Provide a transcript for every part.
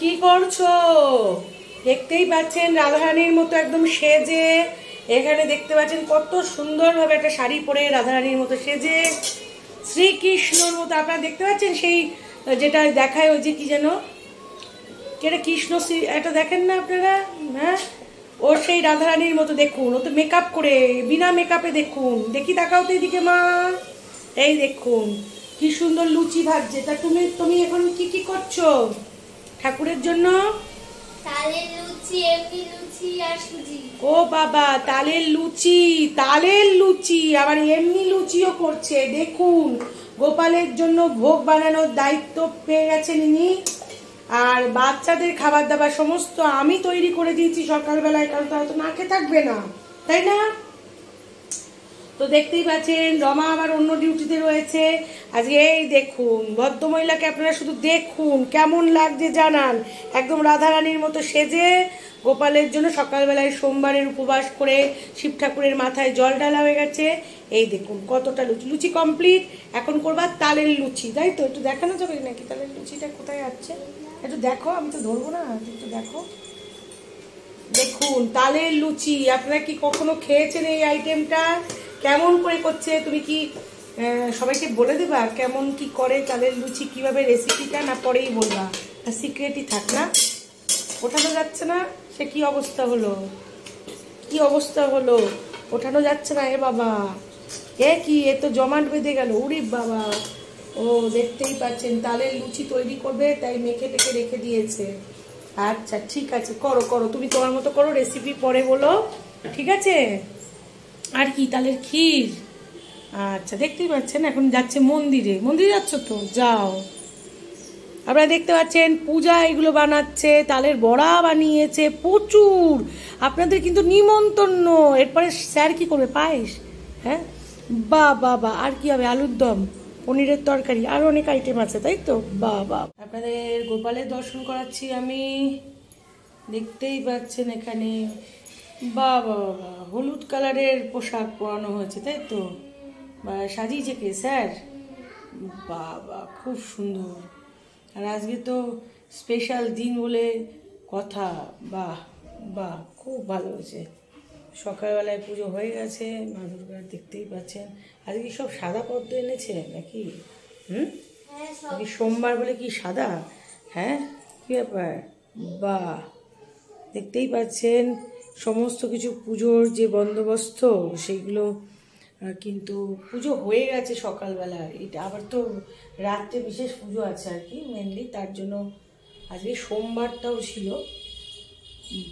কি করছো? দেখতেই পাচ্ছেন রাধারানীর মতো একদম সেজে, এখানে দেখতে পাচ্ছেন কত সুন্দরভাবে একটা শাড়ি পরে রাধারানীর মতো সেজে শ্রীকৃষ্ণর মতো আপনারা দেখতে পাচ্ছেন। সেই যেটা দেখায় ওই যে কি যেন কেটা কৃষ্ণ এটা দেখেন না আপনারা? হ্যাঁ, ও সেই রাধারানীর মতো দেখুন, ও তো মেকআপ করে, বিনা মেকআপে দেখুন। দেখি তাকাও তো এদিকে মা, এই দেখুন কি সুন্দর লুচি ভাজছে। তা তুমি তুমি এখন কি কি করছো ঠাকুরের জন্য? তালের লুচি, এমনি লুচি আর সুজি। ও বাবা, তালের লুচি, তালের লুচি আবার এমনি লুচিও করছে। দেখুন গোপালের জন্য ভোগ বানানোর দায়িত্ব পেয়ে গেছেন ইনি। আর বাচ্চাদের খাবার দাবার সমস্ত আমি তৈরি করে দিয়েছি সকালবেলায়, কারণ তারা তো না খেয়ে থাকবে না, তাই না? তো দেখতেই পাচ্ছেন রমা আবার অন্য ডিউটিতে রয়েছে আজকে। এই দেখুন ভদ্রমহিলাকে আপনারা শুধু দেখুন, কেমন লাগছে জানান। একদম রাধারানীর মতো সেজে গোপালের জন্য সকালবেলায় সোমবারের উপবাস করে শিব ঠাকুরের মাথায় জল ঢালা হয়ে গেছে। এই দেখুন কতটা লুচি, লুচি কমপ্লিট। এখন করবা তালের লুচি, তাই তো? একটু দেখানো যাবে নাকি তালের লুচিটা কোথায় আছে? একটু দেখো, আমি তো ধরবো না, একটু দেখো। দেখুন তালের লুচি, আপনারা কি কখনো খেয়েছেন এই আইটেমটা? কেমন করে করছে? তুমি কি সবাইকে বলে দেবা কেমন কি করে তালের লুচি, কিভাবে রেসিপিটা? না পরেই বলবা, সিক্রেটই থাক না? ওঠানো যাচ্ছে না, সে কি অবস্থা হলো, কি অবস্থা হলো? ওঠানো যাচ্ছে না এ বাবা, এ কি, এ তো জমাট বেঁধে গেল। উরি বাবা, ও দেখতেই পাচ্ছেন তালের লুচি তৈরি করবে তাই মেখে টেকে রেখে দিয়েছে। আচ্ছা ঠিক আছে, করো করো, তুমি তোমার মতো করো, রেসিপি পরে বলো, ঠিক আছে? আর কি, তালের ক্ষীর। আচ্ছা দেখতেই পাচ্ছেন এখন যাচ্ছে মন্দিরে। মন্দিরে যাচ্ছ তো যাও। আপনারা দেখতে পাচ্ছেন পূজা এগুলো বানাচ্ছে, তালের বড়া বানিয়েছে প্রচুর। আপনাদের কিন্তু নিমন্ত্রণ। এরপরে স্যার কি করবে? পায়েস। হ্যাঁ, বা বাবা, আর কি হবে? আলুর দম, পনিরের তরকারি, আর অনেক আইটেম আছে, তাই তো? বাবা, আপনাদের গোপালের দর্শন করাচ্ছি আমি। দেখতেই পাচ্ছেন এখানে বাবা বাবা হলুদ কালারের পোশাক পরানো হয়েছে, তাই তো? বা সাজিয়েছে কে? স্যার। বাবা খুব সুন্দর। আর আজকে তো স্পেশাল দিন বলে কথা। বাহ বাহ, খুব ভালো হয়েছে। সকালবেলায় পুজো হয়ে গেছে মা দুর্গার, দেখতেই পাচ্ছেন। আজকে সব সাদা পদ্ম এনেছে নাকি? নাকি সোমবার বলে কি সাদা? হ্যাঁ, কি ব্যাপার? বাহ, দেখতেই পাচ্ছেন সমস্ত কিছু পুজোর যে বন্দোবস্ত সেইগুলো কিন্তু পুজো হয়ে গেছে সকালবেলা। এটা আবার তো রাত্রে বিশেষ পুজো আছে আর কি, মেনলি তার জন্য আজকে সোমবারটাও ছিল।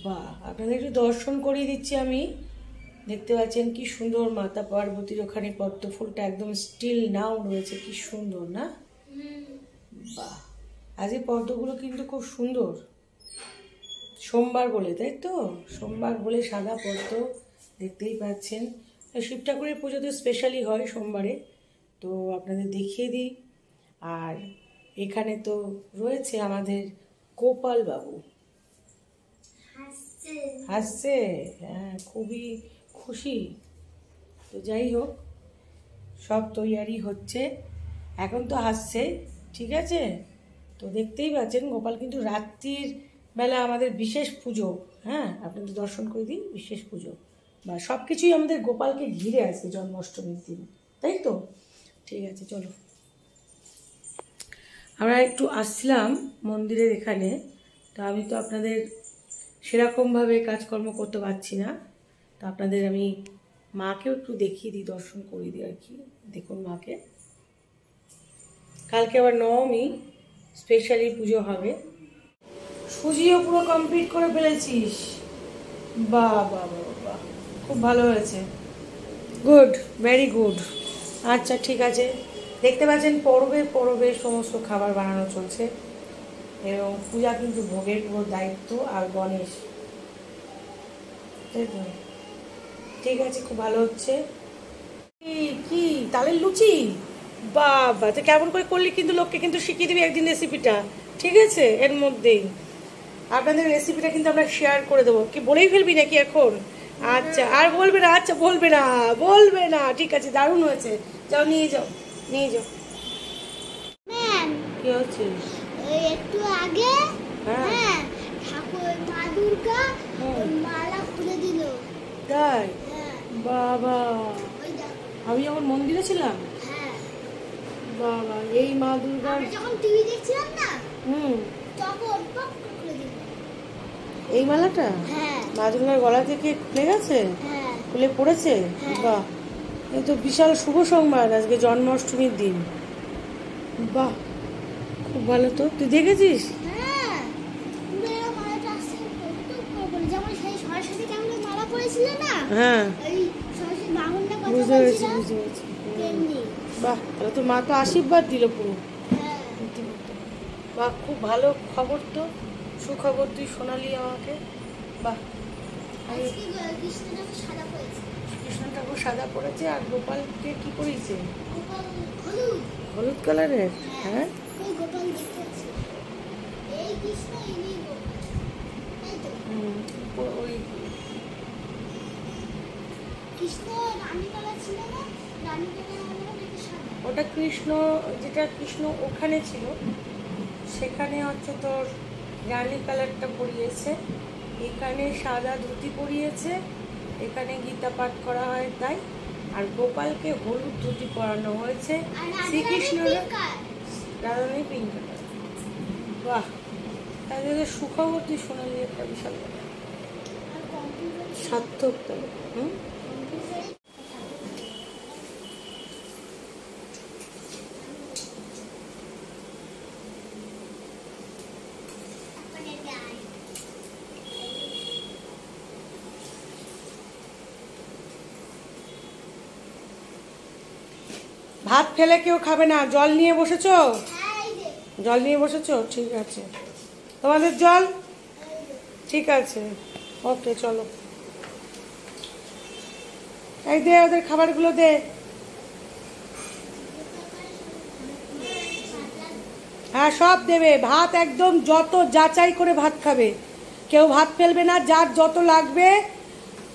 বা আপনাদের একটু দর্শন করিয়ে দিচ্ছি আমি। দেখতে পাচ্ছেন কি সুন্দর মাতা পার্বতীর ওখানে পদ্ম ফুলটা একদম স্টিল নাও রয়েছে, কি সুন্দর না? বাহ, আজকে পদ্মগুলো কিন্তু খুব সুন্দর। সোমবার বলে, তাই তো? সোমবার বলে সাদা পদ্ম, দেখতেই পাচ্ছেন। শিব ঠাকুরের পুজো তো স্পেশালি হয় সোমবারে, তো আপনাদের দেখিয়ে দিই। আর এখানে তো রয়েছে আমাদের গোপাল বাবু, হাসছে। হ্যাঁ, খুবই খুশি। তো যাই হোক, সব তৈয়ারি হচ্ছে, এখন তো হাসছে, ঠিক আছে? তো দেখতেই পাচ্ছেন গোপাল কিন্তু রাত্রির বেলা আমাদের বিশেষ পুজো। হ্যাঁ, আপনাদের দর্শন করে দিই, বিশেষ পুজো বা সব কিছুই আমাদের গোপালকে ঘিরে আছে জন্মাষ্টমীর দিন, তাই তো? ঠিক আছে, চলো। আমরা একটু আসছিলাম মন্দিরের এখানে, তো আমি তো আপনাদের সেরকমভাবে কাজকর্ম করতে পারছি না, তো আপনাদের আমি মাকেও একটু দেখিয়ে দিই, দর্শন করিয়ে দিই আর কি। দেখুন মাকে, কালকে আবার নবমী, স্পেশালি পুজো হবে। সুজিও পুরো কমপ্লিট করে ফেলেছিস। বাহ বাহ বাহ, খুব ভালো হয়েছে, গুড, ভেরি গুড। আচ্ছা ঠিক আছে, দেখতে পাচ্ছেন পরবে পরবে সমস্ত খাবার বানানো চলছে, এবং পূজা কিন্তু ভোগের পুরো দায়িত্ব। আর গণেশ, ঠিক আছে, খুব ভালো হচ্ছে। কি তালের লুচি? বাবা, তো কেমন করে করলি কিন্তু, লোককে কিন্তু শিখিয়ে দিবি একদিন রেসিপিটা, ঠিক আছে? এর মধ্যেই আপনাদের রেসিপিটা কিন্তু আমরা শেয়ার করে দেবো। কি বলেই ফেলবি নাকি এখন? আচ্ছা, আর বলবে না? আচ্ছা, বলবে না, বলবে না, ঠিক আছে, দারুণ হয়েছে। যাও, নিয়ে যাও, নিয়ে যাও। ম্যাম, কি হচ্ছে? একটু আগে, হ্যাঁ, বাবা, ওই দেখো। আমি যখন মন্দিরে ছিলাম, হ্যাঁ, বাবা এই মা দুর্গার। আমরা যখন টিভি দেখছিলাম না হুম, তখন পক করে দিল। এই মালাটা হ্যাঁ মা দুর্গার গলা থেকে খুলে গেছে, হ্যাঁ খুলে পড়েছে। হ্যাঁ। বাহ, এই তো বিশাল শুভ সংবাদ, আজকে জন্মাষ্টমীর দিন। বাহ, খুব ভালো। তো তুই দেখেছিস? হ্যাঁ, পুরো এরকম মালাটা আসছে করে যেমন সেই সরস্বতী ঠাকুরের মালা পরেছিল না, হ্যাঁ, ওই সরস্বতী বামুনটা কথা বুঝতে পেরেছি, বলছিল বুঝতে পেরেছি। তেমনি। বাহ, তাহলে তো মা তো আশীর্বাদ দিল পুরো। হ্যাঁ, বাহ, খুব ভালো খবর তো, সুখবর তুই শোনালি আমাকে। বাহ, আমি আজকে কৃষ্ণ ঠাকুর সাদা পরেছে, কৃষ্ণ ঠাকুর সাদা পড়েছে, আর গোপালকে কি পরিয়েছে? গোপাল হলুদ। হলুদ কালারের। হ্যাঁ, ওই গোপাল দেখতে পাচ্ছি, এই কৃষ্ণ ইনি গোপাল, তাই তো? ওই কৃষ্ণ রানী কালার ছিল না, রানী কালার হলো নাকি সাদা? ওটা কৃষ্ণ, যেটা কৃষ্ণ ওখানে ছিল সেখানে হচ্ছে তোর রানী কালারটা পরিয়েছে, এখানে সাদা ধুতি পরিয়েছে, এখানে গীতা পাঠ করা হয় তাই, আর গোপালকে হলুদ ধুতি পরানো হয়েছে। আর রানী Shrikrishna pink colour. Radharani pink colour. বাহ, তাহলে সুখবর তুই শোনালি একটা বিশাল ব্যাপার। আর কম্পিউটারে সার্থক তাহলে। হুম, কম্পিউটারে अपने प्यार ভাত ফেলে কেউ খাবে না। জল নিয়ে বসেছো? এই যে জল নিয়ে বসেছো? ঠিক আছে, তোমাদের জল? ঠিক আছে, ওকে, চলো। এই দে, ওদের খাবারগুলো দে। হ্যাঁ, সব দেবে। ভাত একদম যত যাচাই করে ভাত খাবে, কেউ ভাত ফেলবে না। যার যত লাগবে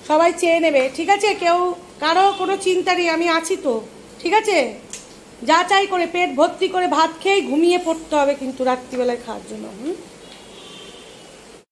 সবাই চেয়ে নেবে, ঠিক আছে? কেউ কারো কোনো চিন্তা নেই, আমি আছি তো, ঠিক আছে? যাচাই করে পেট ভর্তি করে ভাত খেয়ে ঘুমিয়ে পড়তে হবে কিন্তু রাত্রিবেলায় খাওয়ার জন্য। হুম।